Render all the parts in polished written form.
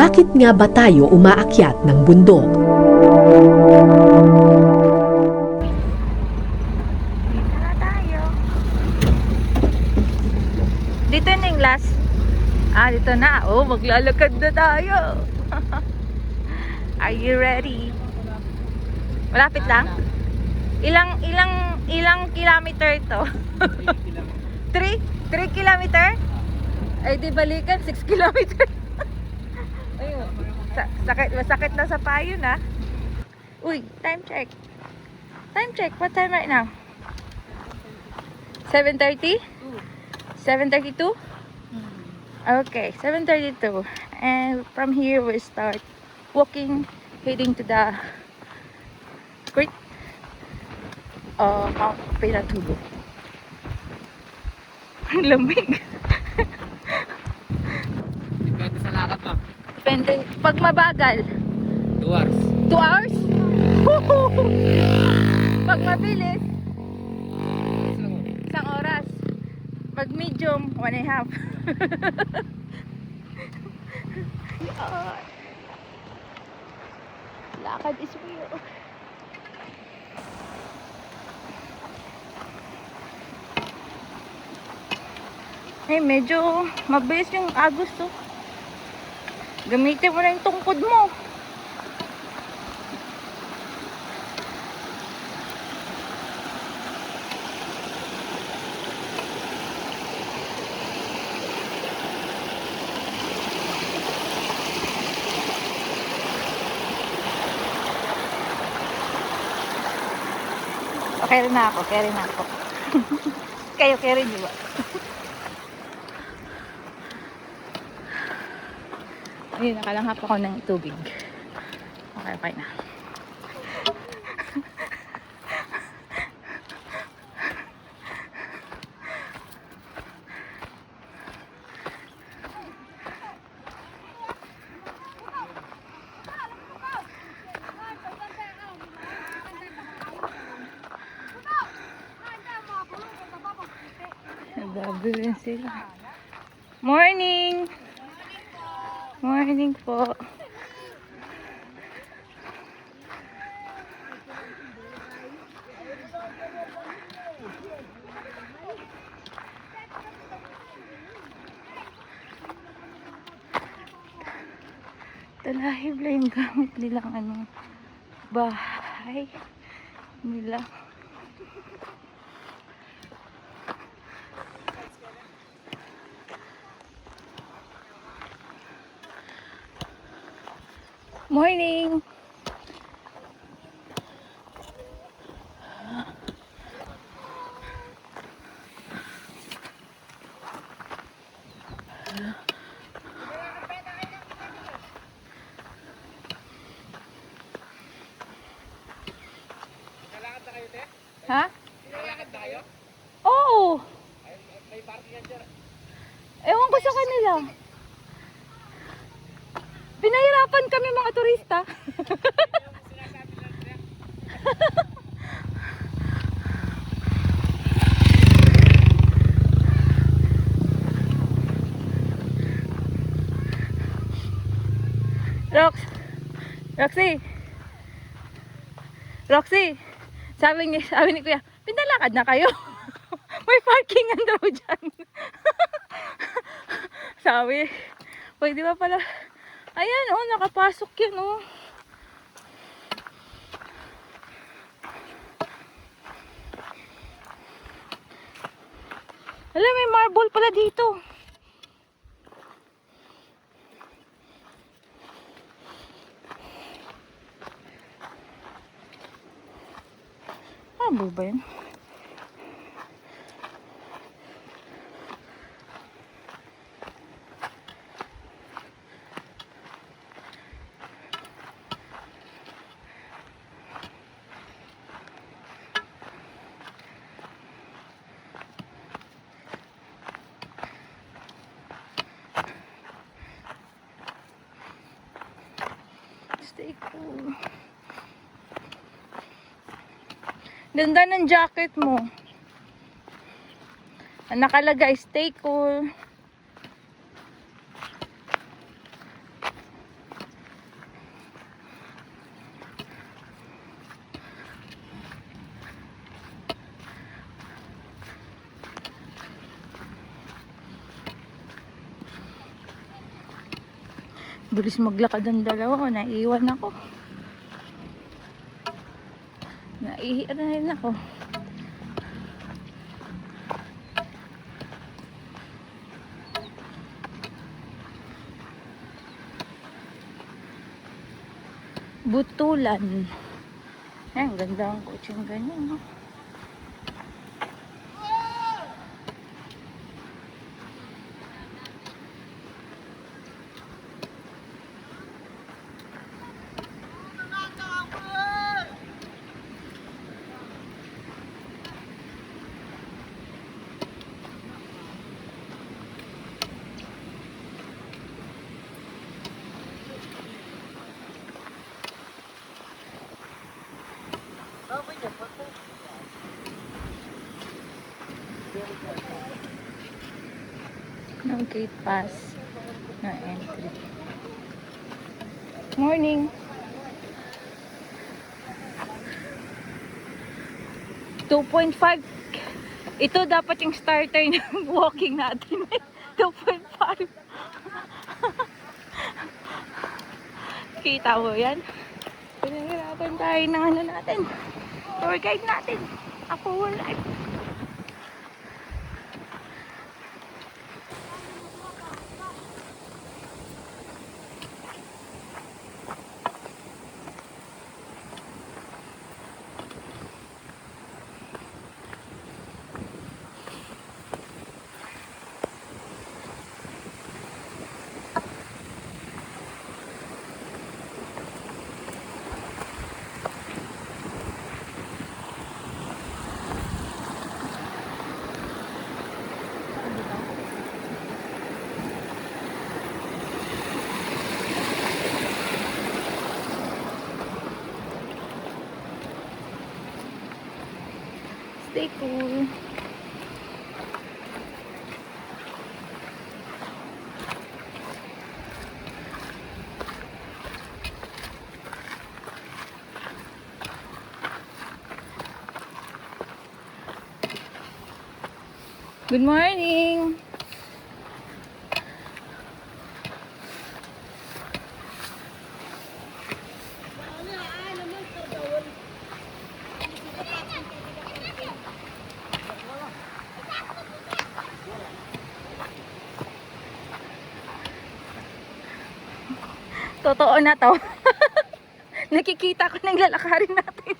Bakit nga ba tayo umaakyat ng bundok? Dito na tayo. Dito na yung last. Dito na. Oh, maglalakad na tayo. Are you ready? Malapit lang? Ilang kilometer ito? 3 kilometer? Ay di balikan 6 kilometer. Ayun. Masakit na sa payo na. Uy, time check. Time check. What time right now? 7:30? 7:32? Okay, 7:32. And from here we start walking, heading to the creek Mount Pinatubo. Ang lamig. Depende sa lakad mo. Depende. Pag mabagal, 2 hours. 2 hours? Pag mabilis, 1 oras. Pag medium, 1.5. Lakad is real. Medyo mabilis yung agos to. Gamitin mo na yung tungkod mo. Carry na ako. Kayo, carry nyo ba? Ayun, nakalanghap ako ng tubig. Okay na. Grabe rin sila. Morning! Morning po. Talahib lang yung gamit nilang bahay nila. Morning! Ha? Lalakad na kayo? Oo! May parking yan, sir. Ewan ko sa kanila. Pinahirapan kami mga turista. Roxy, sabi ni Kuya, pinalakad na kayo. May parkingan daw dyan. Sabi, pwede ba pala? Ayan, nakapasok yun, Alam, may marble pala dito. Marble ba yun? Stay cool. Ganda ng jacket mo. Nakalagay, stay cool. Bilis maglakad ang dalawa. Naiiwan ako. Naiiwan ako. Butulan. Ayan, ganda ang kutseng ganyan, no? No gate pass. No entry. Morning. 2.5. Ito dapat yung starter ng walking natin. 2.5. Kita mo yan? Pinahirapan tayo ng ano natin. Tour guide natin. Ako wala. Stay cool. Good morning. Totoo na to. Nakikita ko ng lalakarin natin.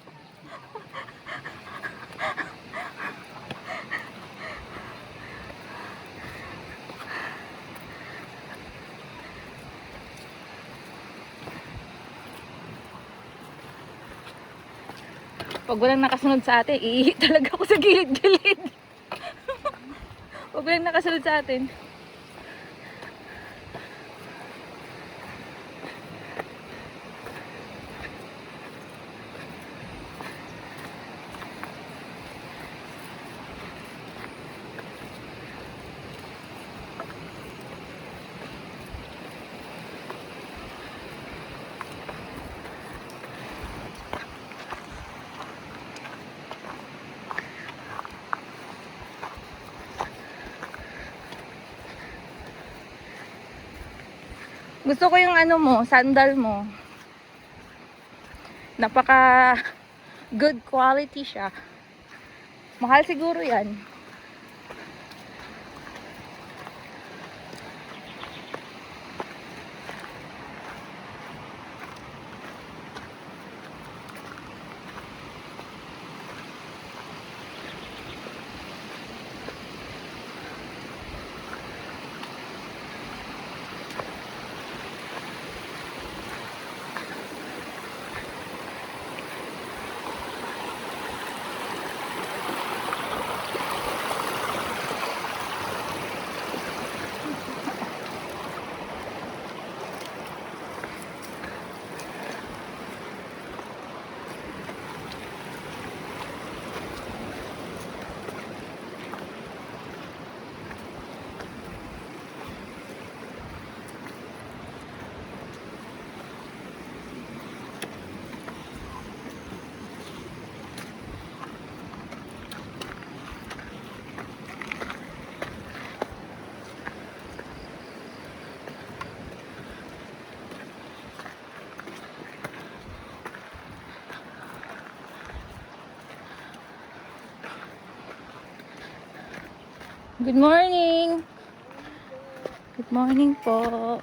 Pag walang nakasunod sa atin, iihi talaga ako sa gilid-gilid. Pag walang nakasunod sa atin. Gusto ko yung ano mo, sandal mo. Napaka good quality siya. Mahal siguro yan. Good morning. Good morning po.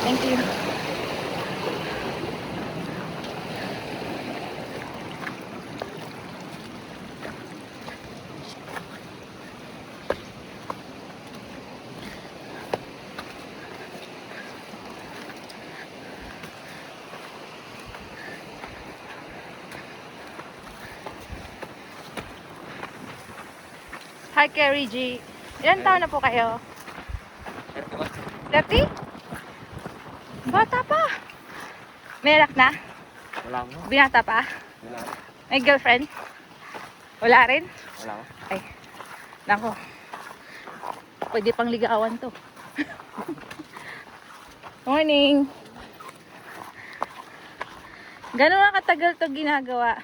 Thank you. Hi, Carrie G. Ilan taon na po kayo? 30? Bata pa. May anak na? Wala mo. Binata pa? Wala. May girlfriend? Wala rin? Wala mo. Ay, nako. Pwede pang ligawan to. Morning. Gano'n nga katagal to ginagawa?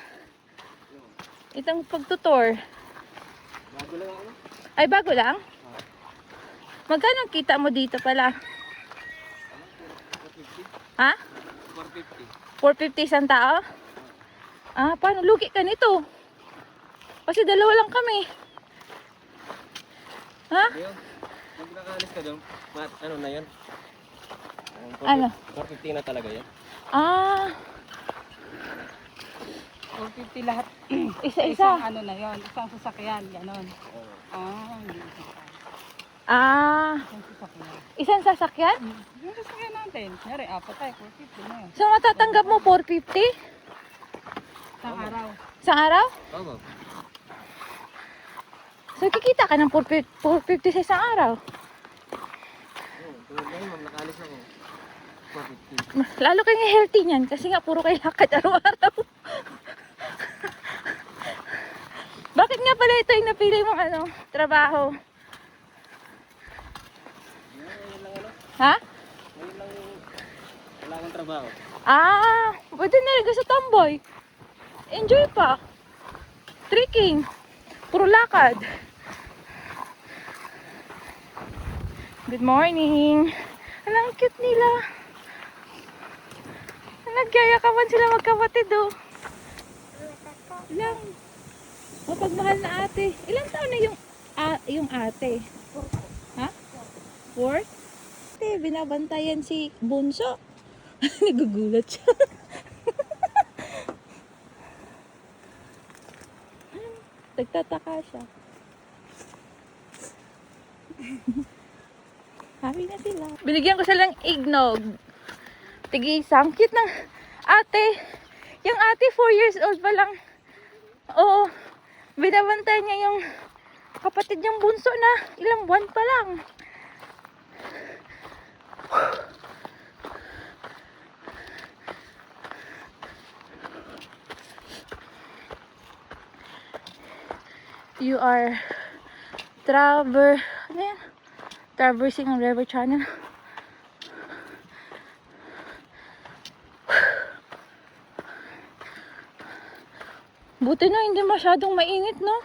Itong pagtutor. Bago lang ako. Ay, bago lang? Magkano ang kita mo dito pala? 450. Ha? 450. 450 isang tao? Ah, paano? Lugi ka nito. Kasi dalawa lang kami. Ha? Ayun. Pag nakaalis ka doon, ano na yan? Ano? 450 na talaga yan. Ah, 450 lahat. isa-isa. Isang ano na yon, isang sasakyan, ganon. Oo. Hindi isang Ah, isang sasakyan. isang sasakyan? Yung sasakyan natin, nyari, apat tayo, 450 na yun. So matatanggap mo 450? Isang araw. Sa araw? Oo. So kikita ka ng 450 sa isang araw. Tulad ngayon, ma'am, nakaalis ako. 450. Lalo kayong healthy niyan kasi nga puro kayo lakad araw-araw. Bakit nga pala ito yung napili mong ano, trabaho? Ngayon lang ano? Ha? Ngayon lang wala akong trabaho. Ah, pwede na rin sa tamboy. Enjoy pa. Trekking. Puro lakad. Good morning. Ang cute nila. Nagyayakapan sila magkapatid oh. Ilang mapagmahal na ate. Ilang taon na yung ate? Ha? 4? Ate, binabantayan si Bunso. Nagugulat siya. Nagtataka siya. Happy na sila. Binigyan ko silang eggnog. Tig-isang. Cute ng ate. Yung ate, 4 years old pa lang. Oo. Binabantay niya yung kapatid niyang bunso na ilang buwan pa lang. You are ano yan? Traversing ang river channel. Buti na hindi masyadong mainit, no?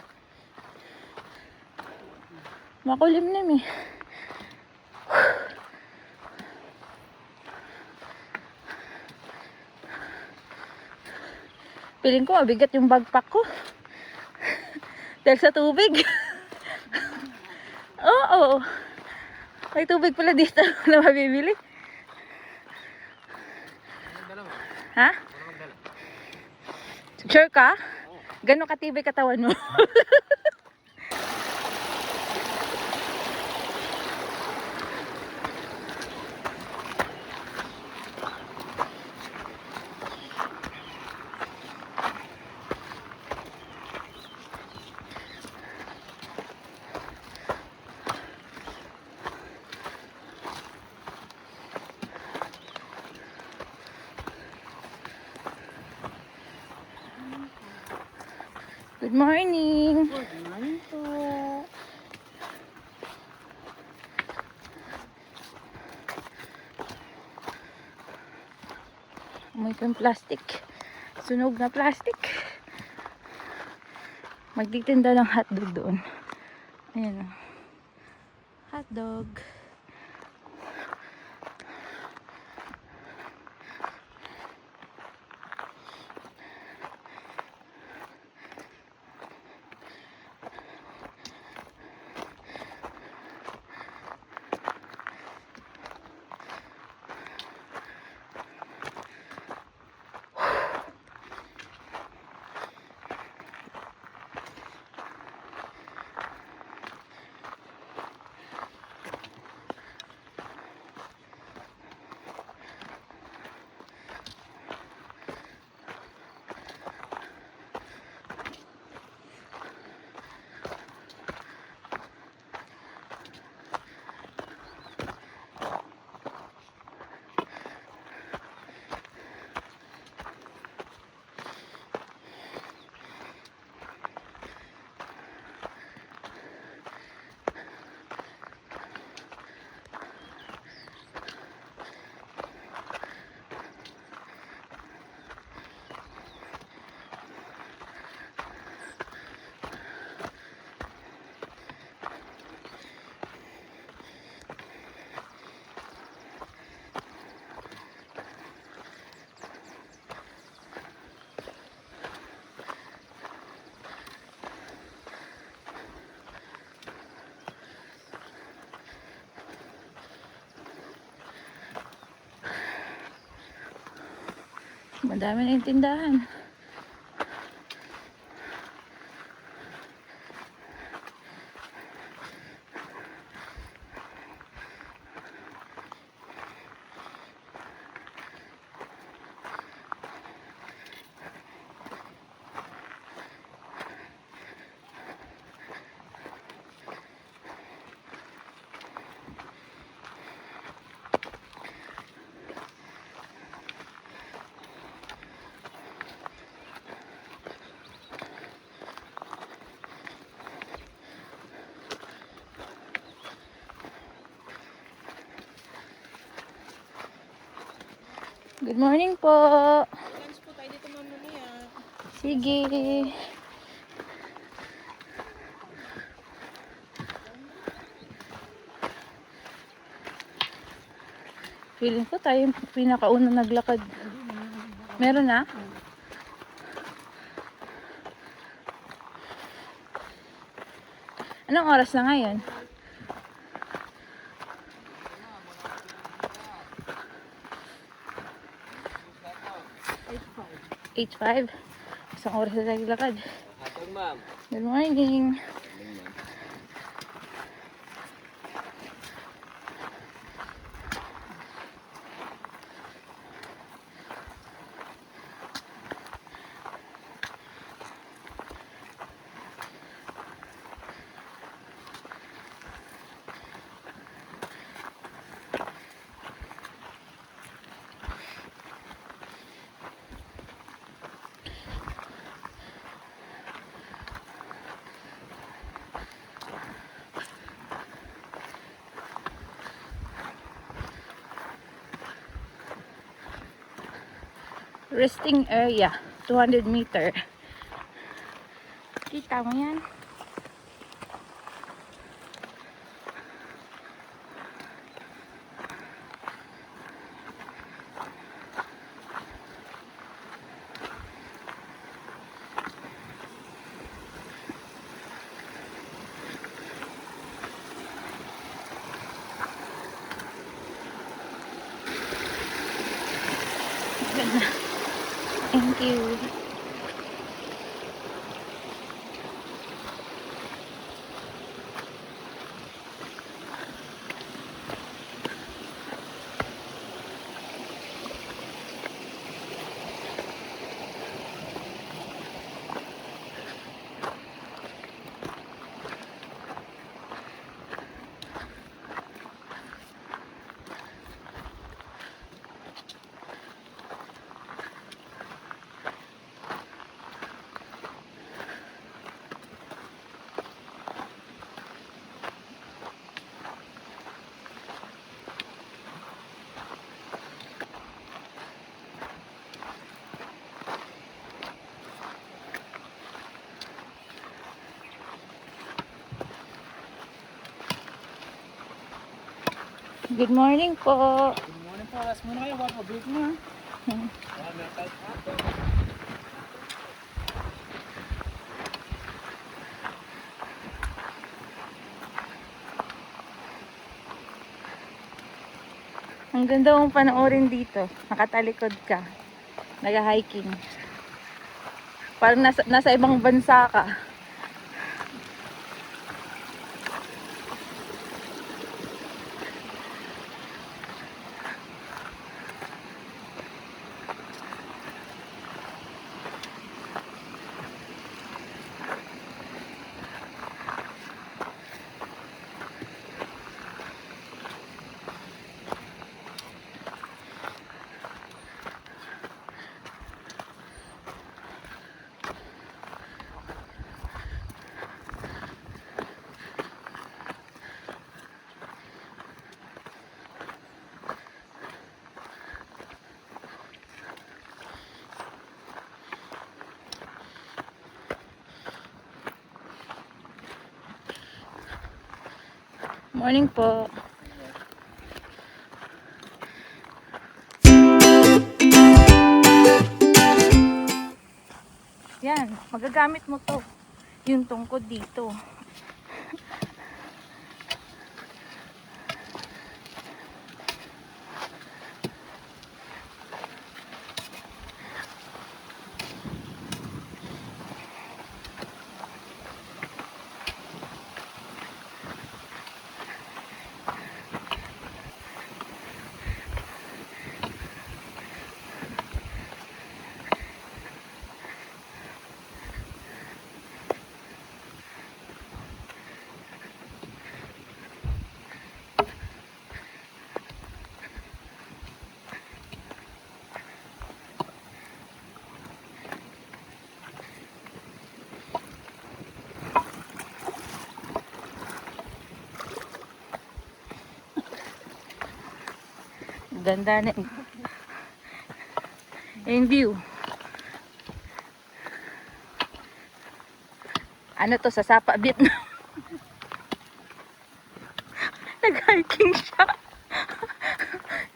Makulimlim eh. Piling ko mabigat yung backpack ko. Dahil sa tubig. Oo. May tubig pala dito na mabibili. Ha? Sure ka? Gano'ng katibay katawan mo? Good morning. Good morning po. Amoy ko yung plastic. Sunog na plastic. Magtitinda ng hotdog doon. Ayan o. Hotdog. Madami na yung tindahan. Good morning po. Lunch po tayo dito mamaya. Sige. Feeling ko tayo yung pinakaunang naglakad. Meron na? Anong oras na ngayon? 8:05. Isang oras na tayo lakad. Hatog, ma'am. Good morning. Resting area, 200 meter. Kita mo yan? Ganda. Thank you. Good morning po. Good morning po. Alas muna kayo. Wapo, break mo. Ang ganda mong panoorin dito. Nakatalikod ka. Nag-hiking. Parang nasa ibang bansa ka. Morning po. Yan, magagamit mo to. Yung tungkod dito. Ganda na yung view. Ano to, sa Sapa, Vietnam. Nag-hiking siya.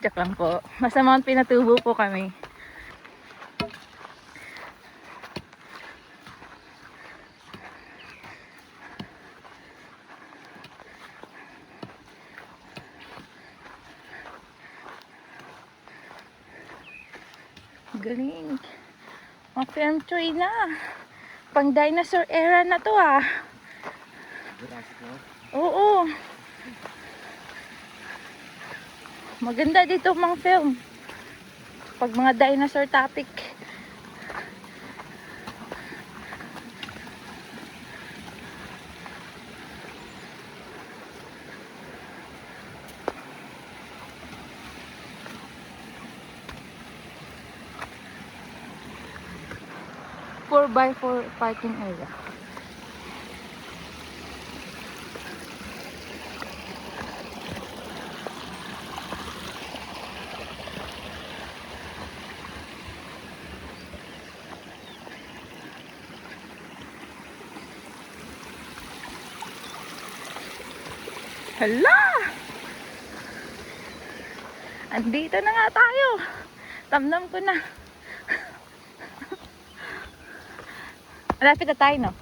Joke lang po. Nasa Mount Pinatubo po kami. Galing. Mga firm tree na. Pang dinosaur era na to ah. Oo. Maganda dito mga film. Pag mga dinosaur topic. Four by 4 parking area. Hala! Andito na nga tayo. Tamnam ko na. Malapit na tayo, no?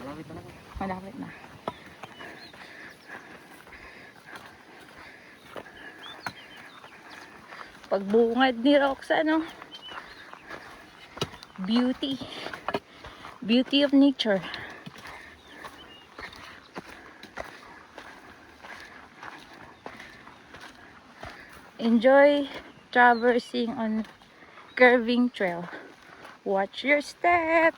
Malapit na. Malapit na. Pagbungad ni Roxanne, no? Beauty. Beauty of nature. Enjoy traversing on curving trail. Watch your step.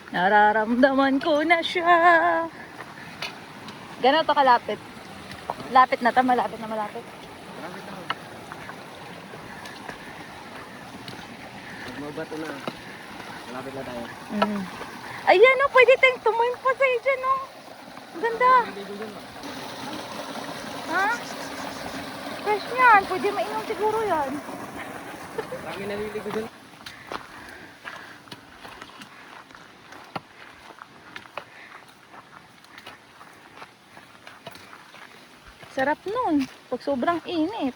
Nararamdaman ko na siya. Gano'n to kalapit? Lapit na to, malapit na malapit. Malapit na. Pag mabato na, malapit na tayo. Ayan o, pwede tayong tumayin pa sa'yo dyan o. Ganda. Ha? Fresh yan, pwede mainom siguro yan. Lagi naliligo dun. Sarap nun, pag sobrang init.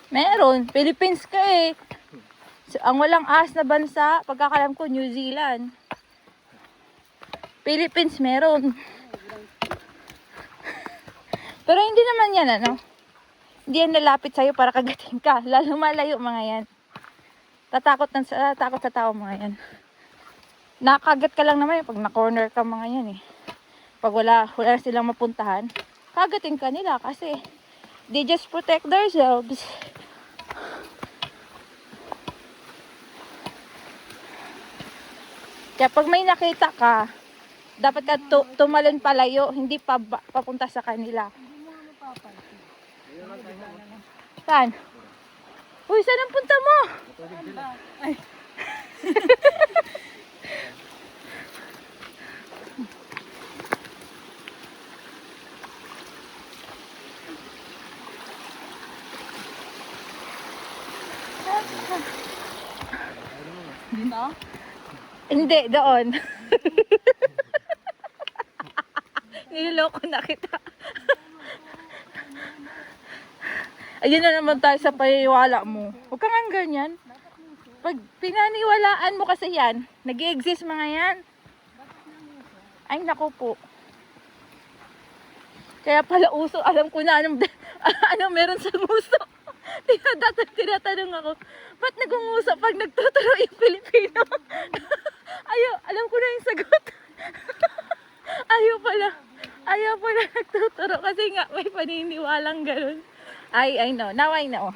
Meron, Philippines ka eh. Ang walang ahas na bansa, pagkakalam ko, New Zealand. Philippines meron. Pero hindi naman yan, ano? Hindi yan nalapit sa'yo para kagatin ka. Lalo malayo mga yan. Tatakot sa tao mga yan. Nakagat ka lang naman pag na-corner ka mga yan eh. Pag wala silang mapuntahan, kagatin ka nila kasi they just protect themselves. Kaya pag may nakita ka, dapat ka tumalon palayo, hindi papunta sa kanila. Saan? Uy, saan ang punta mo? Ay. no? Hindi, doon. Niloloko na kita. Ayun na naman tayo sa paniwala mo. Huwag ka nga ganyan. Pag pinaniwalaan mo kasi yan, nag-i-exist mga yan. Ay, naku po. Kaya pala uso, alam ko na anong, anong meron sa nguso. Tinatanong ako, ba't nagunguso pag nagtuturo yung Pilipino? Alam ko na yung sagot. Ayaw pala nagtuturo kasi nga may paniniwalang ganun. I know, now I know.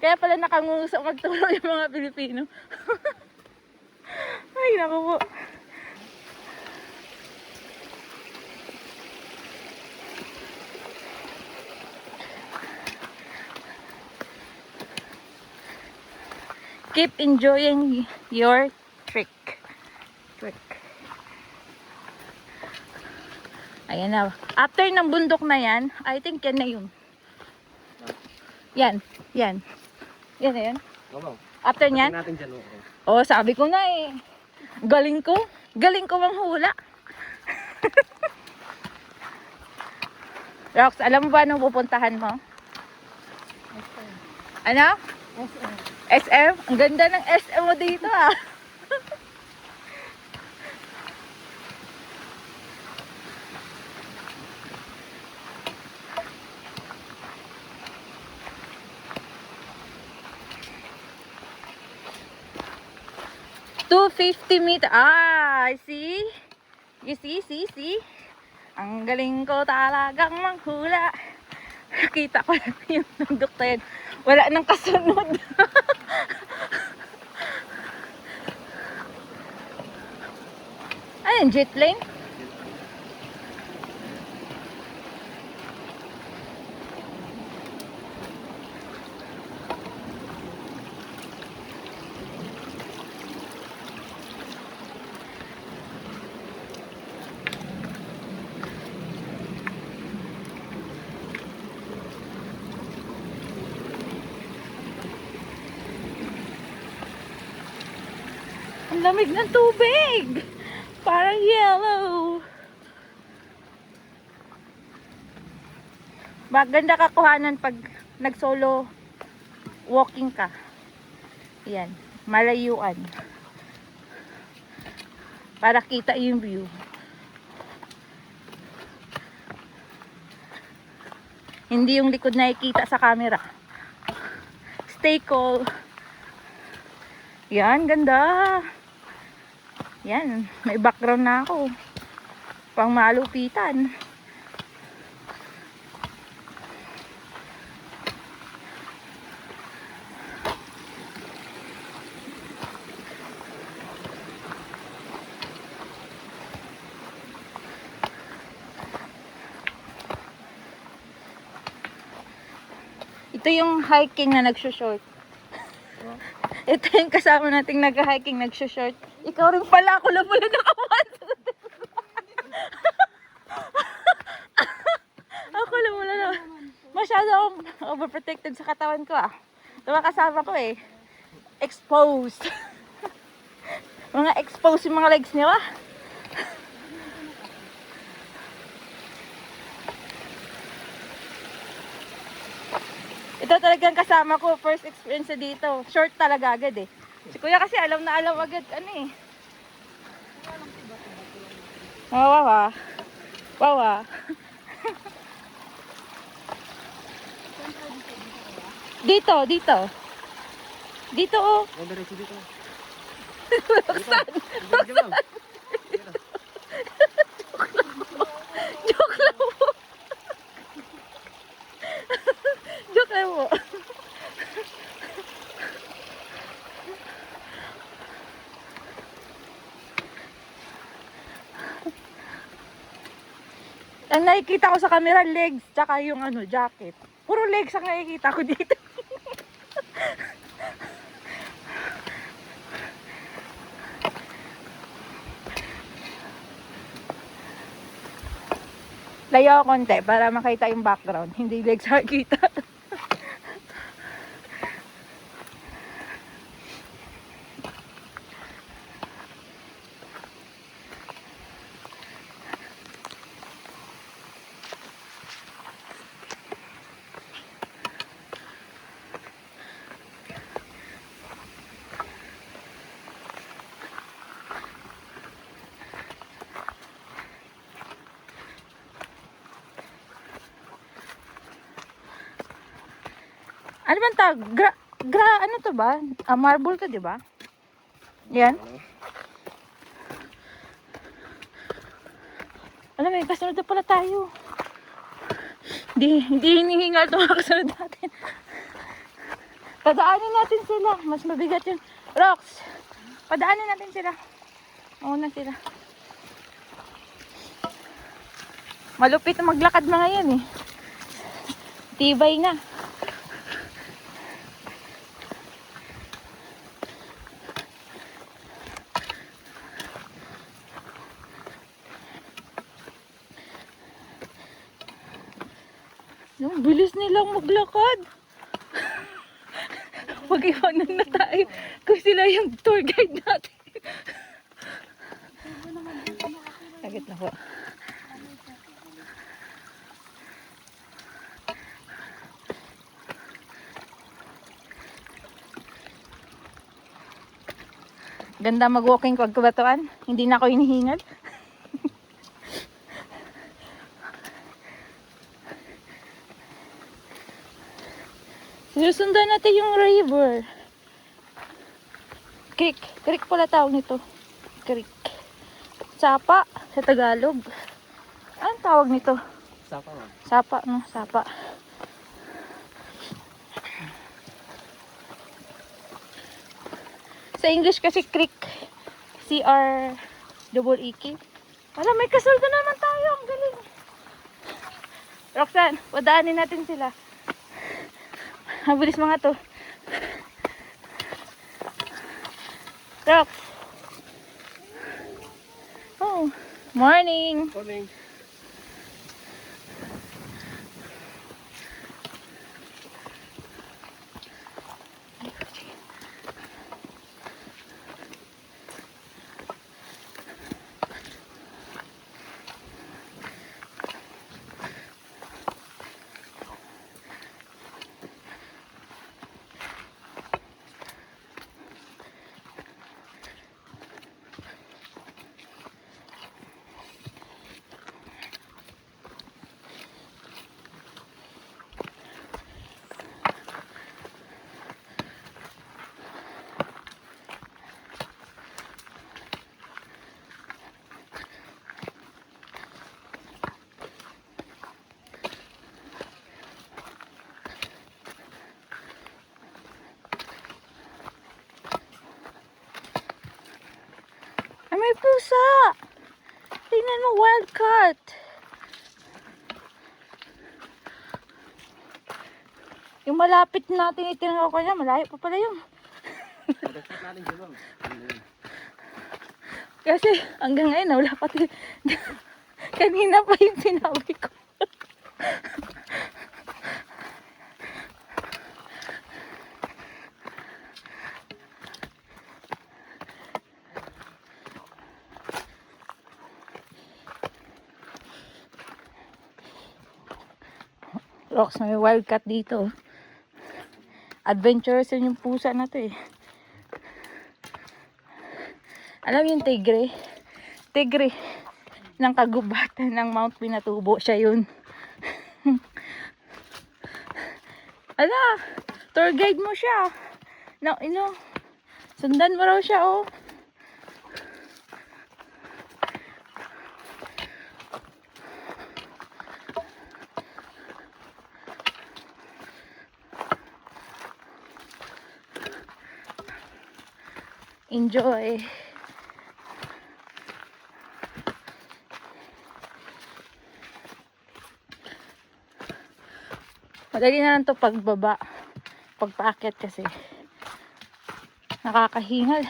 Kaya pala nakanguso magturo yung mga Pilipino. Ay, naku po. Keep enjoying your trick. Ayan na. After ng bundok na yan, I think yan na yun. Yan. Yan na yan. Oo. After nyan, Natin dyan. Oo. oh, sabi ko nga eh. Galing ko manghula. Rox, alam mo ba anong pupuntahan mo? Ano? SM? Ang ganda ng SM mo dito ah. $250. I see? You see? Ang galing ko talagang manghula. Nakita ko lang yung nandok na yan. Wala nang kasunod. Ayun, jet plane. Ang lamig ng tubig. Parang yellow. Maganda kakuhanan pag nag-solo walking ka. Yan, malayuan. Para kita yung view. Hindi yung likod na ikita sa camera. Stay cool. Yan, ganda. Yan, may background na ako. Pang malupitan. Ito yung hiking na nagsushort. Ito yung kasama nating nag-hiking, nagsushort. Ikaw rin pala, ako lang pala nakapansin. Ako lang pala na. Masyado akong overprotected sa katawan ko ah. Diba kasama ko eh. Exposed. Mga exposed yung mga legs niya ah. Ito talagang kasama ko, first experience na dito. Short talaga agad eh. Si kuya kasi alam na alam agad ano eh. Wawa. Wawa. Dito. Dito oh. Ang diretso dito. Roxanne. Dito. Joke lang po. Joke lang po. Ang nakikita ko sa camera, legs, tsaka yung ano, jacket. Puro legs ang nakikita ko dito. Layo ako konti para makita yung background. Hindi legs makikita. Ano bang tawag? Ano to ba? Marble to, di ba? Yan. Alam mo, kasunod na pala tayo. Hindi hinihingal ito mga kasunod natin. Padaanin natin sila. Mas mabigat yun. Rox, padaanin natin sila. Mauna sila. Malupit na maglakad na ngayon eh. Tibay na. Yung bilis nilang maglakad. Pag-iwanan na tayo kung sila yung tour guide natin. Sagit na po. Ganda mag-walking pag kabatuan. Hindi na ako hinihingal. Sinusundan natin yung river. Creek. Creek pala tawag nito. Creek. Sapa sa Tagalog. Anong tawag nito? Sapa ma'am. Sapa, no? Sapa. Sa English kasi creek. C-R-E-E-K. Wala, may kasuldo naman tayo. Ang galing. Roxanne, wadaanin natin sila. Mabilis mga to. Rox. Oh, morning. Morning. Ay, may pusa! Tingnan mo, wildcat! Yung malapit natin itinanong ko niya, malayo pa pala yun. Pagkakit natin siya ma'am. Kasi hanggang ngayon, wala pa kanina pa yung sinabi ko. Rox, may wildcat dito. Adventurous yun yung pusa na to eh. Alam yung tigre? Tigre ng kagubatan ng Mount Pinatubo. Siya yun. Ala, tour guide mo siya. No, sundan mo raw siya oh. Enjoy. Madali na lang to pagbaba. Pagpaakyat kasi. Nakakahingal.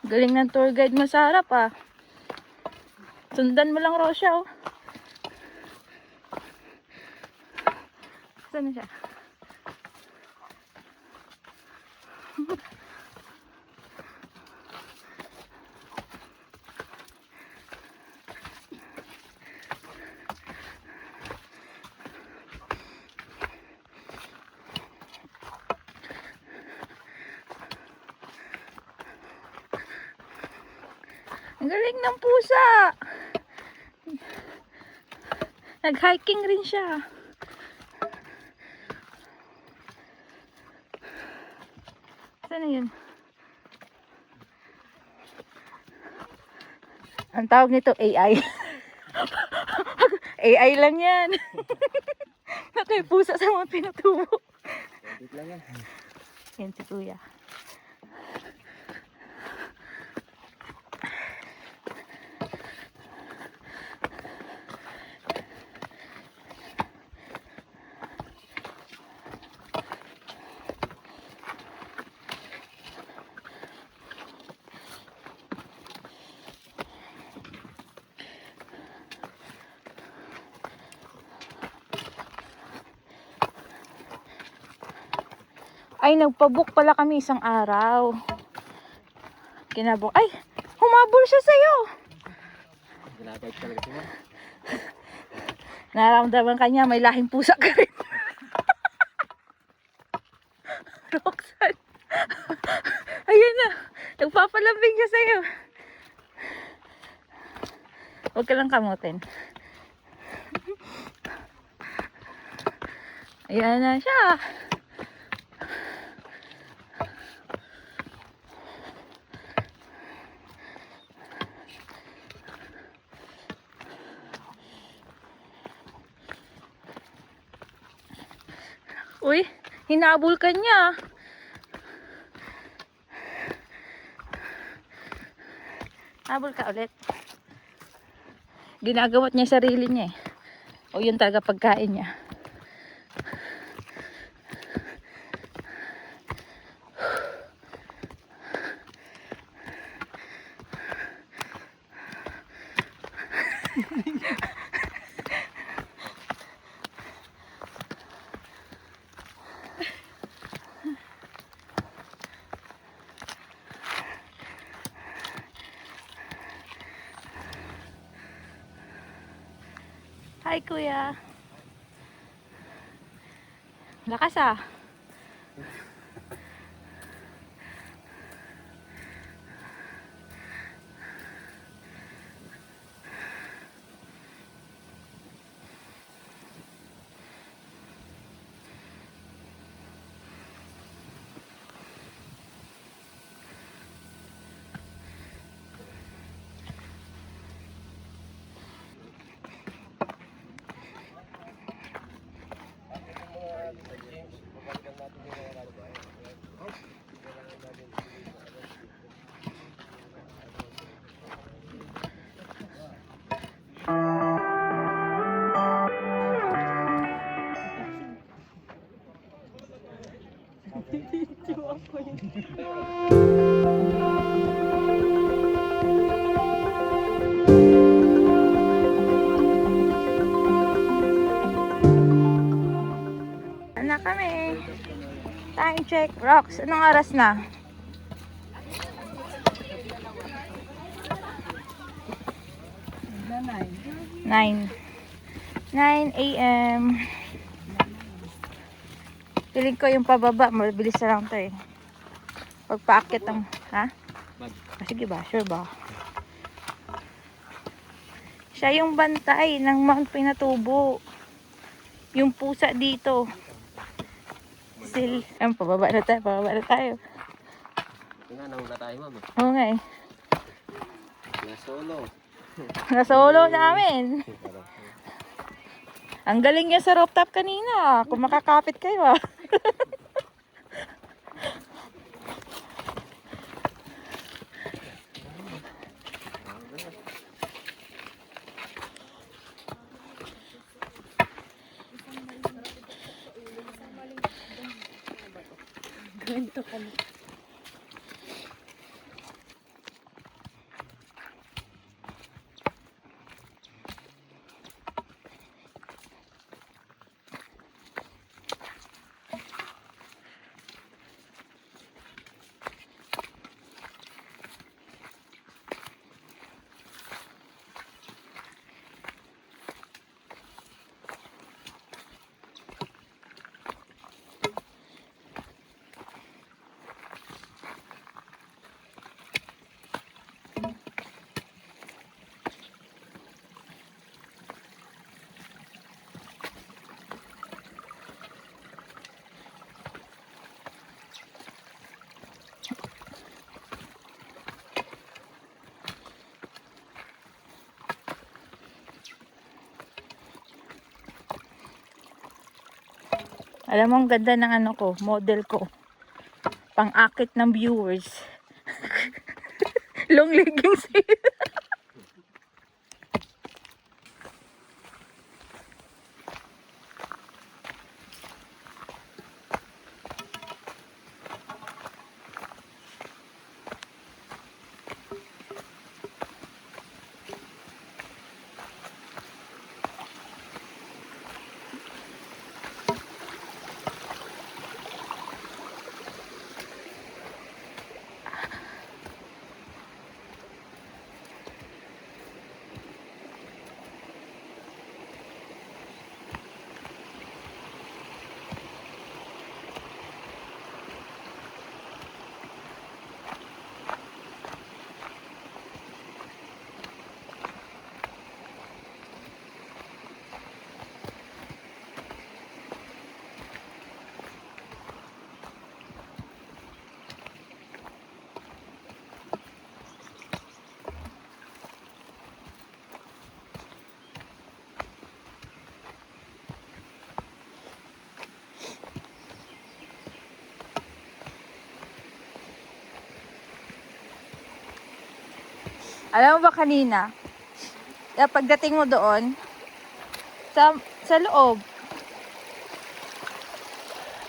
Galing ng tour guide mo sa harap ah. Sundan mo lang raw siya oh. Saan na siya? Ang galing ng pusa. Nag-hiking rin siya. Saan na yun? Ang tawag nito AI. AI lang yan. Nakipusa sa mga pinatubo. Yan si Kuya. Ay, nagpabook pala kami isang araw. Kinabok. Ay, humabol siya sa'yo. Ginagayad talaga siya. Nararamdaman kanya, may lahing pusa ka rin. Roxanne. Ayan na. Nagpapalambing siya sa'yo. Huwag ka lang kamutin. Ayan na siya. Uy, hinabol ka niya. Habol ka ulit. Ginagawat niya yung sarili niya eh. O yun talaga pagkain niya. Hi, Kuya. Lakas ah. Ano kami? Time check. Rox, anong oras na? 9 a.m. Piling ko yung pababa, mabilis na lang to eh. Pagpaakit ang, ha? Sige ba? Sure ba? Siya yung bantay ng Mount Pinatubo. Yung pusa dito. Pababa na tayo, pababa na tayo. Nga, nahula tayo, ma'am. Oo nga eh. Nasolo. Nasolo namin. Ang galing niya sa rooftop kanina. Kung makakapit kayo ah. Ganito kami. Alam mo, ang ganda ng ano ko, model ko. Pang-akit ng viewers. Long leggings. Alam mo ba kanina, pagdating mo doon, sa loob,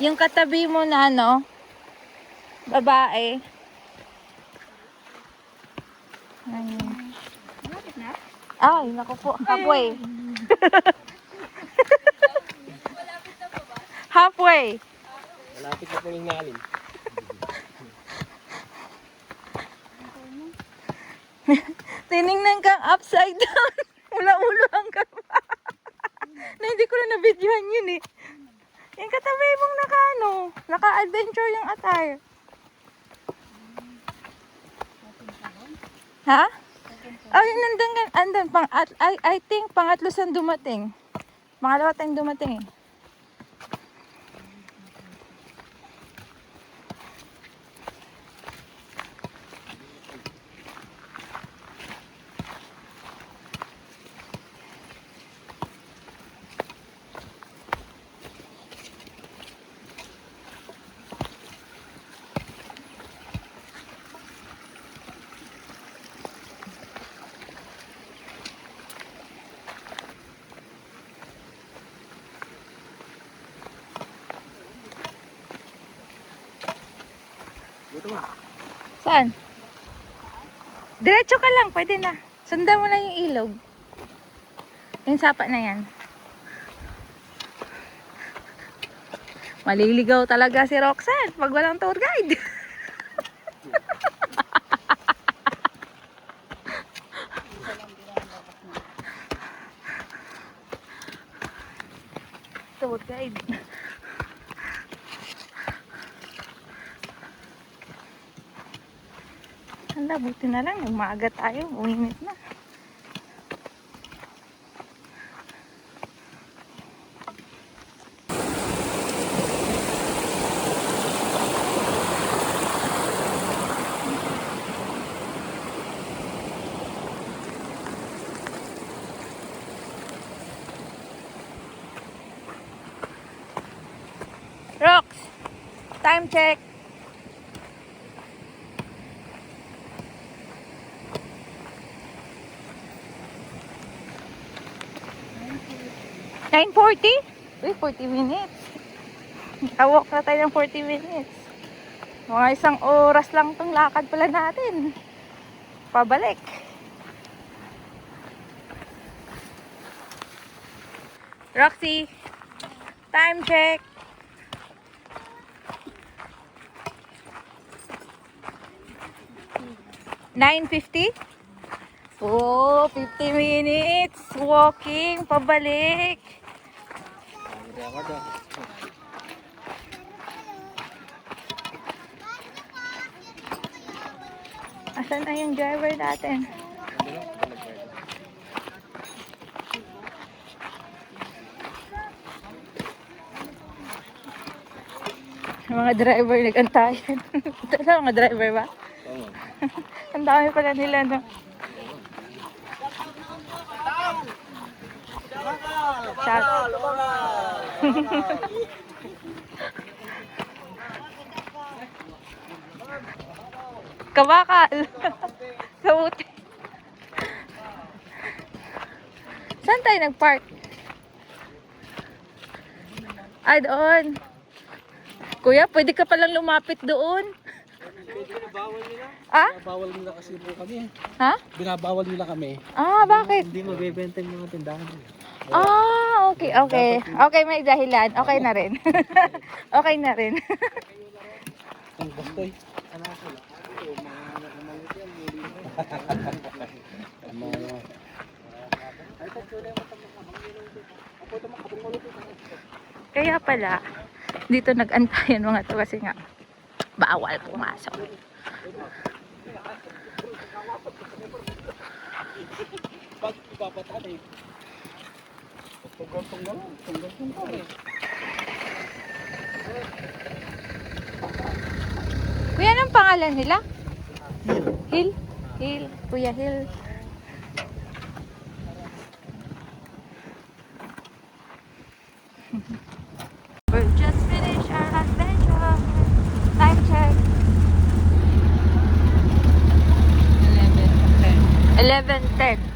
yung katabi mo na ano, babae. Ay, naku po, halfway. Halfway. Malapit na po yung ngalim. Tiningnan kang upside down. Mula ulo hanggang na hindi ko na na-videohan yun eh. Yung katabi mong naka-adventure yung attire. Ha? Oh, yun nandun. I think pangatlo siyang dumating. Pangalawa tayong dumating eh. Dito ba? Saan? Diretso ka lang, pwede na. Sundan mo lang yung ilog. Yung sapa na yan. Maliligaw talaga si Roxanne pag walang tour guide. Tour guide. Hala, buti na lang. Umaga tayo. Uminit na. Rox, time check. $9:40? Uy, 40 minutes. Awak na tayo ng 40 minutes. Mga isang oras lang tong lakad pala natin. Pabalik. Roxy, time check. $9:50? Oh, 50 minutes walking, pabalik. Record daw. Asan na yung driver natin? Mga driver nag-antayan. Ito na mga driver ba? Oo. Ang dami pala nila, no? Shout. Kabakal. Kabuti. Saan tayo nag-park? Ay, doon. Kuya, pwede ka palang lumapit doon. Binabawal nila. Ah? Binabawal nila kasi po kami. Ha? Binabawal nila kami. Ah, bakit? Hindi mabebenta yung mga tindahan. Ah, okay, okay. Okay, may dahilan. Okay na rin. Okay na rin. Ang bastoy. Kaya pala, dito nag-antayan mga to kasi nga, bawal pumasok. Pag ipapatan eh. Tunggal-tunggal. Tunggal-tunggal eh. Kuya, anong pangalan nila? Hill. Hill. Kuya Hill. We'll just finish our adventure. Time check. 11:10.